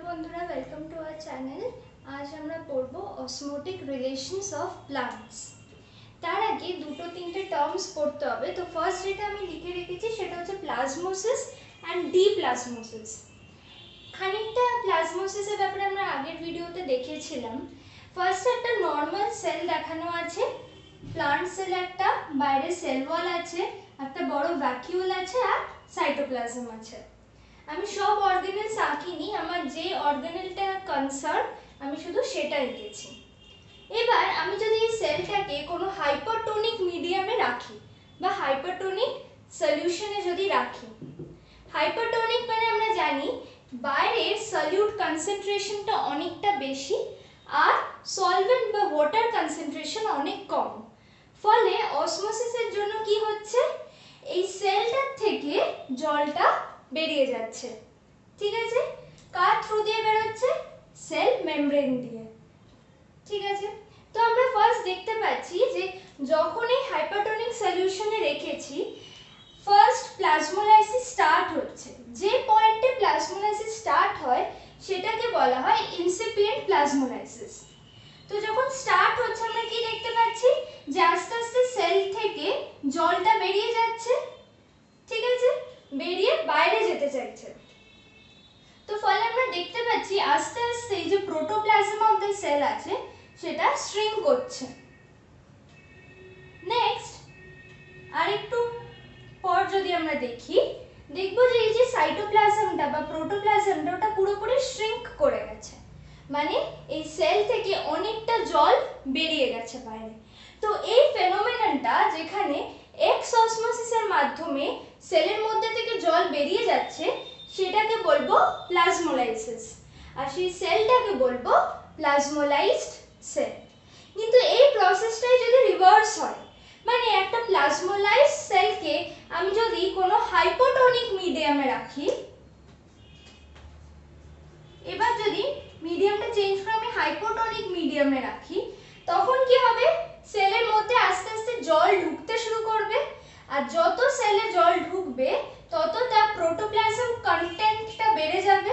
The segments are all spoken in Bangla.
বন্ধুরা, ওয়েলকাম টু আওয়ার চ্যানেল। আজ আমরা পড়ব অসমোটিক রিলেশনস অফ প্লান্টস। তার আগে দুটো তিনটে টার্মস পড়তে হবে। তো ফার্স্ট যেটা আমি লিখে রেখেছি সেটা হচ্ছে প্লাজমোসিস অ্যান্ড ডিপ্লাজমোসিস। খানিকটা প্লাজমোসিসের ব্যাপারে আমরা আগের ভিডিওতে দেখেছিলাম। ফার্স্ট একটা নর্মাল সেল দেখানো আছে, প্লান্ট সেল একটা, বাইরে সেল ওয়াল আছে, একটা বড় ভ্যাকিউল আছে আর সাইটোপ্লাজম আছে। আমি সব অর্গানেলস আঁকিনি, আমার যে অর্গানেলটা কনসার্ন আমি শুধু সেটা এঁকেছি। এবার আমি যদি এই সেলটাকে কোনো হাইপারটোনিক মিডিয়ামে রাখি বা হাইপারটোনিক সলিউশনে যদি রাখি, হাইপারটোনিক মানে আমরা জানি বাইরের সলিউট কনসেন্ট্রেশনটা অনেকটা বেশি আর সলভেন্ট বা ওয়াটার কনসেন্ট্রেশন অনেক কম। ফলে অসমোসিসের জন্য কি হচ্ছে, এই সেলটার থেকে জলটা বেরিয়ে যাচ্ছে। ঠিক আছে, কার থ্রু দিয়ে বেরোচ্ছে? সেল মেমব্রেন দিয়ে। ঠিক আছে, তো আমরা ফার্স্ট দেখতে পাচ্ছি যে যখন এই হাইপারটোনিক সলিউশনে রেখেছি, ফার্স্ট প্লাজমোলাইসিস স্টার্ট হচ্ছে। যে পয়েন্টে প্লাজমোলাইসিস স্টার্ট হয় সেটাকে বলা হয় ইনসিপিয়েন্ট প্লাজমোলাইসিস। তো যখন স্টার্ট হচ্ছে আমরা কি দেখতে পাচ্ছি যে আস্তে আস্তে সেল থেকে জলটা বেরিয়ে যাচ্ছে। ঠিক আছে, বেরিয়ে বাইরে যেতে চাইছে। তো ফলে আমরা দেখতে পাচ্ছি আস্তে আস্তে এই যে প্রোটোপ্লাজম অফ দ্য সেল আছে সেটা শ্রিঙ্ক করছে। নেক্সট আরেকটু পর যদি আমরা দেখি, দেখব যে এই যে সাইটোপ্লাজমটা বা প্রোটোপ্লাজমটা ওটা পুরোপুরি শ্রিঙ্ক করে গেছে, মানে এই সেল থেকে অনেকটা জল বেরিয়ে গেছে বাইরে। তো এই ফেনোমেননটা যেখানে এক্স অসমোসিসের মাধ্যমে সেলের মধ্যে থেকে জল বেরিয়ে যাচ্ছে সেটাকে বলবো প্লাজমোলাইসিস, আর সেই সেলটাকে বলবো প্লাজমোলাইজড সেল। কিন্তু এই প্রসেসটাই যদি রিভার্স হয়, মানে একটা প্লাজমোলাইজড সেলকে আমি যদি কোনো হাইপোটোনিক মিডিয়ামে রাখি, এবার যদি মিডিয়ামটা চেঞ্জ করে আমি হাইপোটোনিক মিডিয়ামে রাখি, তখন কি হবে, সেলের মধ্যে আস্তে আস্তে জল ঢুকতে শুরু করবে, আর যত সেলে জল ঢুকবে তত তার প্রোটোপ্লাজম কন্টেন্টটা বেড়ে যাবে,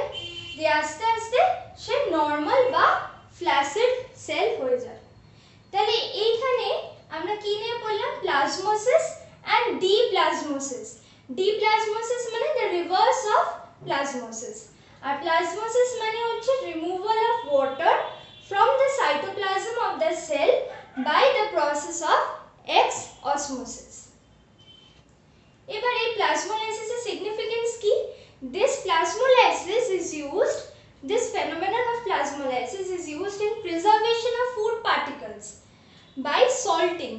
যে আস্তে আস্তে সে নর্মাল বা ফ্ল্যাসিড সেল হয়ে যাবে। তাহলে এইখানে আমরা কি নিয়ে পড়লাম? প্লাজমোসিস অ্যান্ড ডিপ্লাজমোসিস। ডিপ্লাজমোসিস মানে দ্য রিভার্স অফ প্লাজমোসিস, আর প্লাজমোসিস মানে হচ্ছে removal of water from the cytoplasm of the cell by the process of exosmosis. এবার এই প্লাজমোলাইসিসের সিগনিফিকেন্স কি? This plasmolysis is used, this phenomenon of plasmolysis is used in preservation of food particles by salting.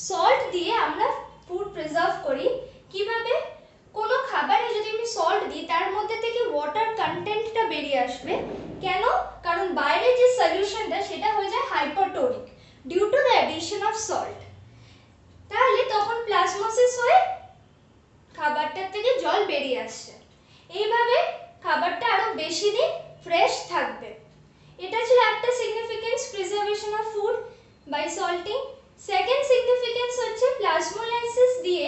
Salt দিয়ে আমরা ফুড প্রিজার্ভ করি। কিভাবে? কোনো খাবারে যদি আমি সল্ট দিই তার মধ্যে থেকে ওয়াটার কন্টেন্টটা বেরিয়ে আসবে। কেন? কারণ বাইরে যে সলিউশনটা সেটা হয়ে যায় hypotonic due to the addition of salt. তাহলে তখন প্লাজমোসিস হয়ে খাবারটার থেকে জল বেরিয়ে আসছে। এইভাবে খাবারটা আরো বেশি দিন ফ্রেশ থাকবে। এটা ছিল একটা significance, preservation of food by salting. Second significance হচ্ছে প্লাজমোলাইসিস দিয়ে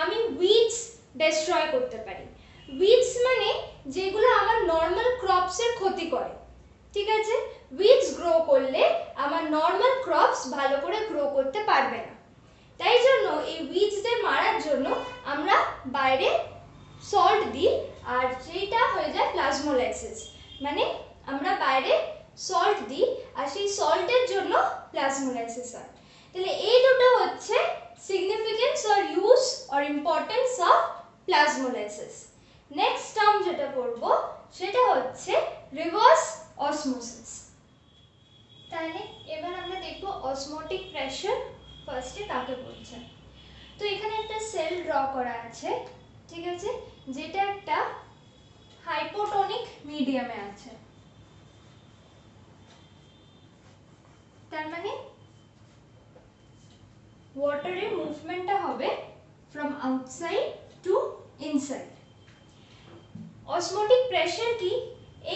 আমি উইডস ডিস্ট্রয় করতে পারি। উইডস মানে যেগুলো আমার নর্মাল ক্রপসের ক্ষতি করে। ঠিক আছে, উইডস গ্রো করলে আমার নর্মাল ক্রপস ভালো করে গ্রো করতে পারবে না। তাই জন্য এই উইডসদের মারার জন্য আমরা বাইরে সল্ট দিই, আর যেটা হয়ে যায় প্লাজমোলাইসিস, মানে আমরা বাইরে সল্ট দিই আর সেই সল্টের জন্য প্লাজমোলাইসিস হয়। তাহলে এই দুটো হচ্ছে significance or use or importance of প্লাজমোলাইসিস। Next term যেটা পড়ব সেটা হচ্ছে রিভার্স অসমোসিস। তাহলে এবার আমরা দেখব অসমোটিক প্রেসার ফার্স্টে কাকে বলছে। তো এখানে একটা সেল ড্র করা আছে, ঠিক আছে, যেটা একটা হাইপোটোনিক মিডিয়ামে আছে। তার মানে ওয়াটারের মুভমেন্টটা হবে from outside to inside. Osmotic pressure কি?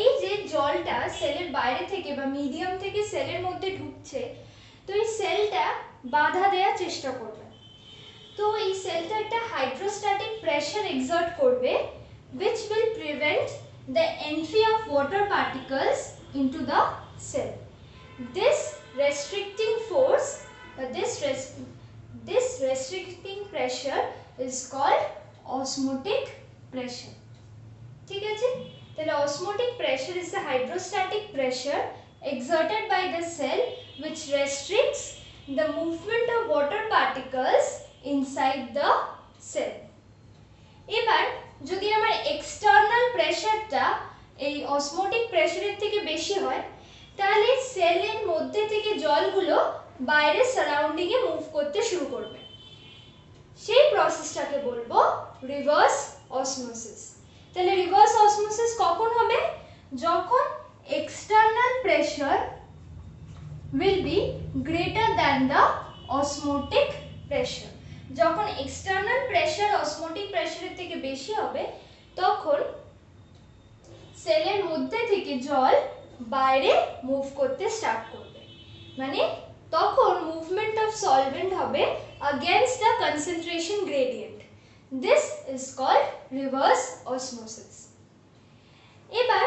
এই যে জলটা সেলের বাইরে থেকে বা মিডিয়াম থেকে সেলের মধ্যে ঢুকছে, তো এই সেলটা বাধা দেওয়ার চেষ্টা করবে। তো এই সেলটা একটা হাইড্রোস্ট্যাটিক প্রেসার এক্সার্ট করবে which will prevent the entry of water particles into the cell. This restricting force, this restricting pressure is called osmotic pressure. ঠিক আছে, তাহলে osmotic pressure is the hydrostatic pressure exerted by the cell which restricts the movement of water particles inside the cell. এবার যদি আমার এক্সটার্নাল প্রেসারটা এই অসমোটিক প্রেসারের থেকে বেশি হয়, তাহলে সেলের মধ্যে থেকে জলগুলো বাইরে সারাউন্ডিং এ মুভ করতে শুরু করবে। সেই প্রসেসটাকে বলবো রিভার্স অসমোসিস। তাহলে রিভার্স অসমোসিস কখন হবে? যখন external pressure will be greater than the osmotic pressure. যখন এক্সটার্নাল প্রেসার অসমোটিক প্রেসারের থেকে বেশি হবে, তখন সেলের মধ্যে থেকে জল বাইরে মুভ করতে স্টার্ট করবে, মানে তখন মুভমেন্ট অফ সলভেন্ট হবে against the concentration gradient. This is called reverse osmosis. এবার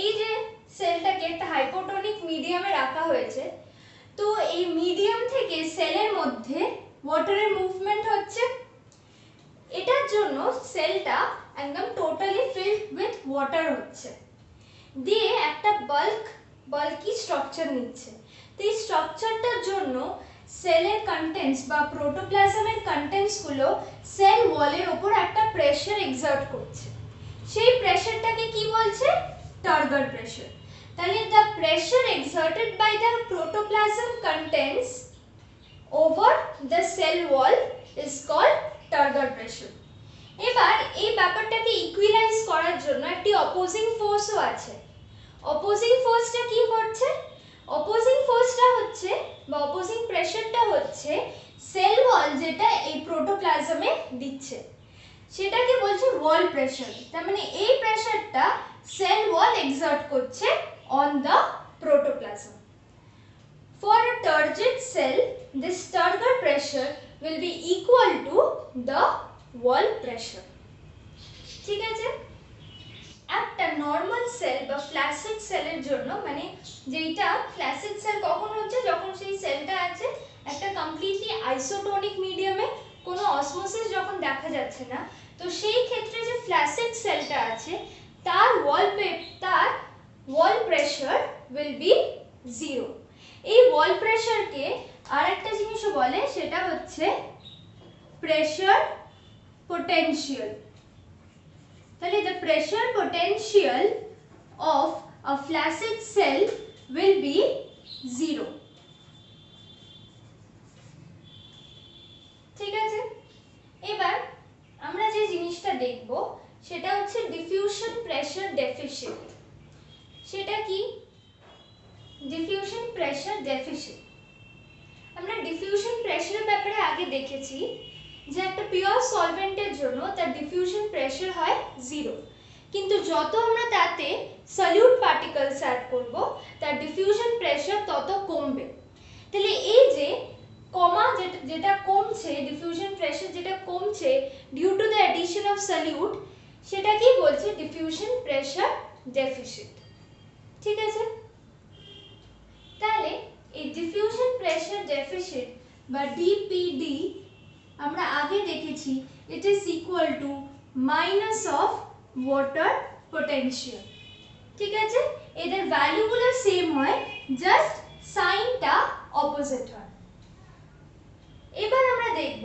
এই যে সেলটাকে একটা হাইপোটোনিক মিডিয়ামে রাখা হয়েছে, তো এই মিডিয়াম থেকে সেলের মধ্যে ওয়াটারের মুভমেন্ট হচ্ছে। এটার জন্য সেলটা একদম টোটালি ফিল্ড উইথ ওয়াটার হচ্ছে, দিয়ে একটা বাল্কি স্ট্রাকচার নিচ্ছে। তো এই স্ট্রাকচারটার জন্য সেলের কন্টেন্টস বা প্রোটোপ্লাজমের কন্টেন্টস গুলো সেল ওয়ালের উপর একটা প্রেসার এক্সার্ট করছে। সেই প্রেসারটাকে কি বলছে? টার্গার প্রেসার। তাহলে the pressure exerted by the protoplasm contents over the cell wall is called Turgor pressure. এবার এই ব্যাপারটাকে ইকুইলাইজ করার জন্য একটি অপোজিং ফোর্সও আছে। অপোজিং ফোর্সটা কি করছে? অপোজিং ফোর্সটা হচ্ছে বা অপোজিং প্রেসারটা হচ্ছে সেল ওয়াল যেটা এই প্রোটোপ্লাজমে দিচ্ছে, সেটাকে বলছে ওয়াল প্রেসার। তার মানে এই প্রেসারটা সেল ওয়াল এক্সার্ট করছে on the protoplasm. For a turgid cell, this Turgor pressure will be equal to the wall pressure. ঠিক আছে, একটা নরমাল সেল বা ফ্ল্যাসিড সেলের জন্য, মানে যেটা ফ্ল্যাসিড সেল কখন হচ্ছে? যখন সেই সেলটা আছে একটা কমপ্লিটলি আইসোটোনিক মিডিয়ামে, কোনো অসমোসিস যখন দেখা যাচ্ছে না, তো সেই ক্ষেত্রে যে ফ্ল্যাসিড সেলটা আছে তার ওয়াল প্রেসার will be 0. এই ওয়াল প্রেসারকে আরেকটা জিনিসও বলে, সেটা হচ্ছে প্রেসার পোটেনশিয়াল। তাহলে the pressure potential of a flaccid cell will be 0. ঠিক আছে, এবার আমরা যে জিনিসটা দেখব সেটা হচ্ছে ডিফিউশন প্রেসার ডেফিসিট। সেটা কি? Diffusion pressure deficit. আমরা ডিফিউশন প্রেসারের ব্যাপারে আগে দেখেছি যে একটা পিওর সলভেন্টের জন্য তার ডিফিউশন প্রেসার হয় 0, কিন্তু যত আমরা তাতে সলিউট পার্টিকেলস অ্যাড করব তার ডিফিউশন প্রেসার তত কমবে। তাহলে এই যে যেটা কমছে, ডিফিউশন প্রেসার যেটা কমছে due to the addition of solute, সেটা কি বলছে? Diffusion pressure deficit. ঠিক আছে, তাহলে এই ডিফিউশন প্রেসার ডেফিসিট বা ডিপিডি আমরা আগে দেখেছি it is equal to minus of water potential. ঠিক আছে, এদের ভ্যালুগুলো সেম হয়, জাস্ট সাইনটা অপোজিট হয়। এবার আমরা দেখব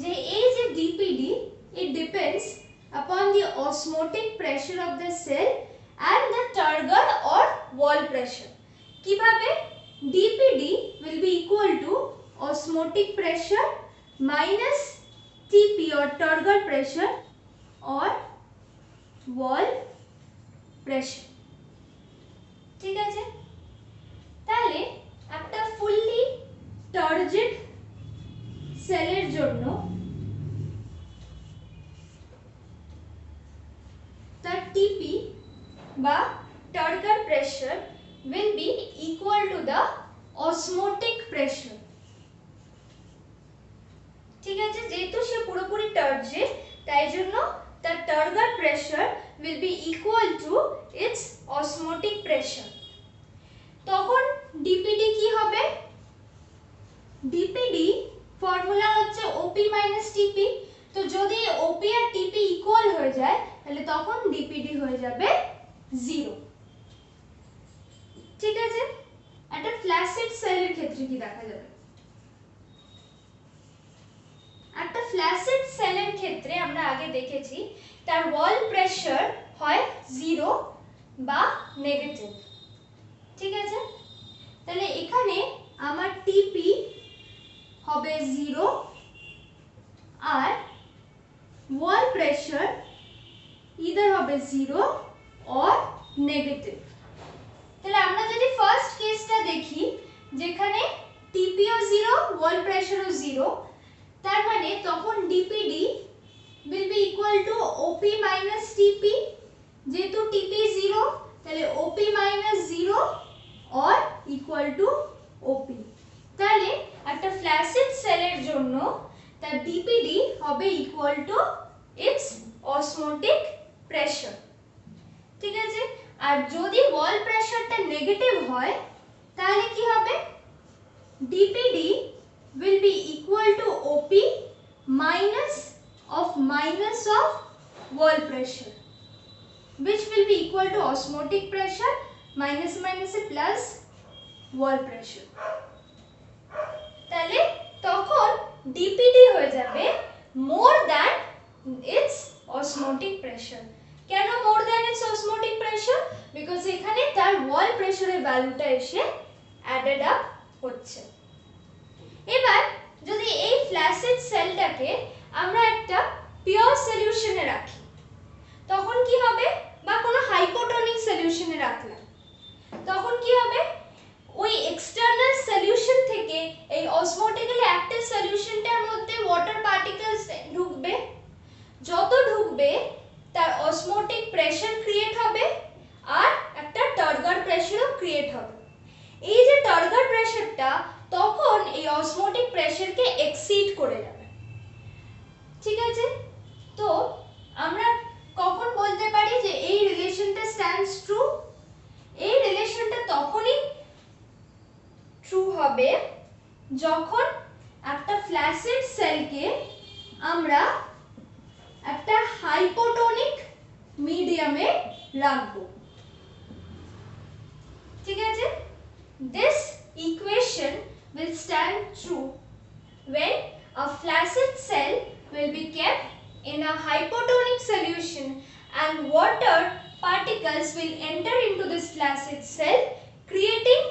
যে এই যে DPD, it depends upon the osmotic pressure of the cell and the turgor or wall pressure. কিভাবে? DPD will be equal to osmotic pressure minus TP or turgor pressure or wall pressure. ঠিক আছে, তাহলে একটা ফুললি টার্জিড সেলের জন্য তার TP বা Turgor pressure will be equal to the osmotic pressure. ঠিক আছে, যেহেতু সে পুরোপুরি টার্জিড, তাই জন্য the turgor pressure will be equal to its osmotic pressure. তখন dpd কি হবে? dpd ফর্মুলা হচ্ছে OP - TP। তো যদি OP আর TP ইকুয়াল হয়ে যায় তাহলে তখন dpd হয়ে যাবে 0। ঠিক আছে, একটা ফ্ল্যাসিড সেলের ক্ষেত্রে কি দেখা যাবে? একটা ফ্ল্যাসিড সেলের ক্ষেত্রে আমরা আগে দেখেছি তার ওয়াল প্রেসার হয় 0 বা নেগেটিভ। ঠিক আছে, তাহলে এখানে আমার টিপি হবে 0 আর ওয়াল প্রেসার ইদার হবে 0 অর নেগেটিভ। তাহলে আমরা যদি ফার্স্ট কেসটা দেখি যেখানে টিপিও 0 ওয়াল প্রেসারও 0, তার মানে তখন dpd will be equal to OP - TP। যেহেতু TP 0 তাহলে OP - 0 or equal to OP। তাহলে একটা ফ্ল্যাসিড সেলের জন্য তার dpd হবে equal to its osmotic pressure। ঠিক আছে, আর যদি ওয়াল প্রেসারটা নেগেটিভ হয় তাহলে কি হবে? dpd will be equal to OP minus of wall pressure, which will be equal to osmotic pressure minus plus wall pressure। তাহলে তখন dpd হয়ে যাবে more than its osmotic pressure। কেন more than its osmotic pressure? because এখানে তার wall pressure এর ভ্যালুটা এসে added up হচ্ছে। এবার যদি এই ফ্ল্যাসিড সেলটাকে আমরা একটা পিওর সলিউশনে রাখি তখন কি হবে? বা কোনো হাইপোটনিক সলিউশনে রাখলাম তখন কি হবে? ওই এক্সটার্নাল সলিউশন থেকে এই অসমোটিক্যালি অ্যাক্টিভ সলিউশনটার মধ্যে ওয়াটার পার্টিকেলস ঢুকবে। যত ঢুকবে তার অসমোটিক প্রেসার ক্রিয়েট হবে আর একটা টার্গর প্রেসারও ক্রিয়েট হবে। এই যে টার্গর প্রেসারটা তখন এই অসমোটিক প্রেসারকে এক্সিড করে যাবে। ঠিক আছে, তো আমরা কখন বলতে পারি যে এই রিলেশনটা স্ট্যান্ডস ট্রু? এই রিলেশনটা তখনই ট্রু হবে যখন একটা ফ্ল্যাসিড সেলকে আমরা একটা হাইপোটনিক মিডিয়ামে রাখবো। ঠিক আছে, this equation will stand true when a flaccid cell will be kept in a hypotonic solution and water particles will enter into this flaccid cell, creating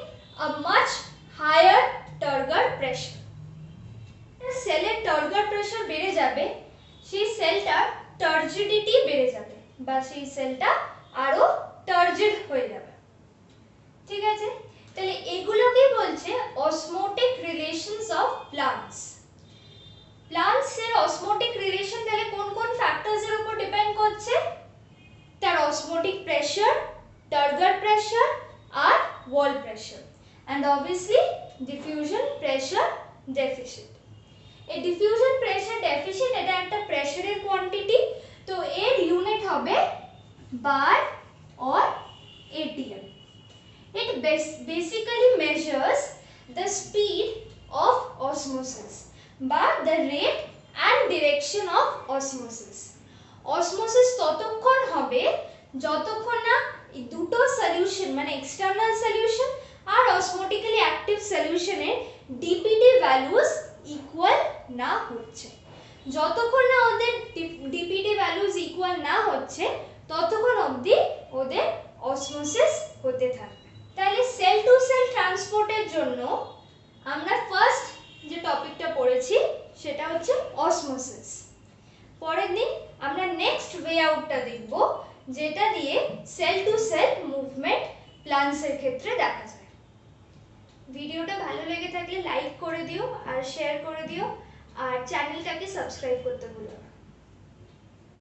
a much higher turgor pressure। সেলের টার্গর প্রেসার বেড়ে যাবে, সেই সেলটার টার্জিডিটি বেড়ে যাবে বা সেই সেলটা আরো টার্জিড হয়ে যাবে। ঠিক আছে, তাহলে এগুলোকে বলছে osmotic relations of plants. Plants এর অসমোটিক রিলেশন তাহলে কোন কোন ফ্যাক্টরস এর উপর ডিপেন্ড করছে? তার অসমোটিক প্রেসার, টার্গর প্রেসার আর wall pressure, and obviously diffusion pressure deficit। এই ডিফিউশন প্রেসার ডেফিসিট এটা একটা প্রেসারের কোয়ান্টিটি, তো এর ইউনিট হবে বার or atm। It basically measures the speed of osmosis বা the rate and direction of osmosis। osmosis ততক্ষণ হবে যতক্ষণ না এই দুটো সলিউশন মানে এক্সটার্নাল সলিউশন আর অসমোটিক্যালি অ্যাক্টিভ সলিউশনের dpd ভ্যালুস ইকুয়াল না হচ্ছে। যতক্ষণ না ওদের dpd ভ্যালুস ইকুয়াল না হচ্ছে ততক্ষণ অবধি ওদের অসমোসিস হতে থাকবে। তাহলে সেল টু সেল ট্রান্সপোর্টের জন্য আমরা ফার্স্ট যে টপিকটা পড়েছি সেটা হচ্ছে অসমোসিস। পরের দিন আমরা নেক্সট ওয়ে আউটটা দেখব যেটা দিয়ে সেল টু সেল মুভমেন্ট প্লান্টসের ক্ষেত্রে দেখা যায়। ভিডিওটা ভালো লেগে থাকলে লাইক করে দিও আর শেয়ার করে দিও আর চ্যানেলটাকে সাবস্ক্রাইব করতে ভুলো না।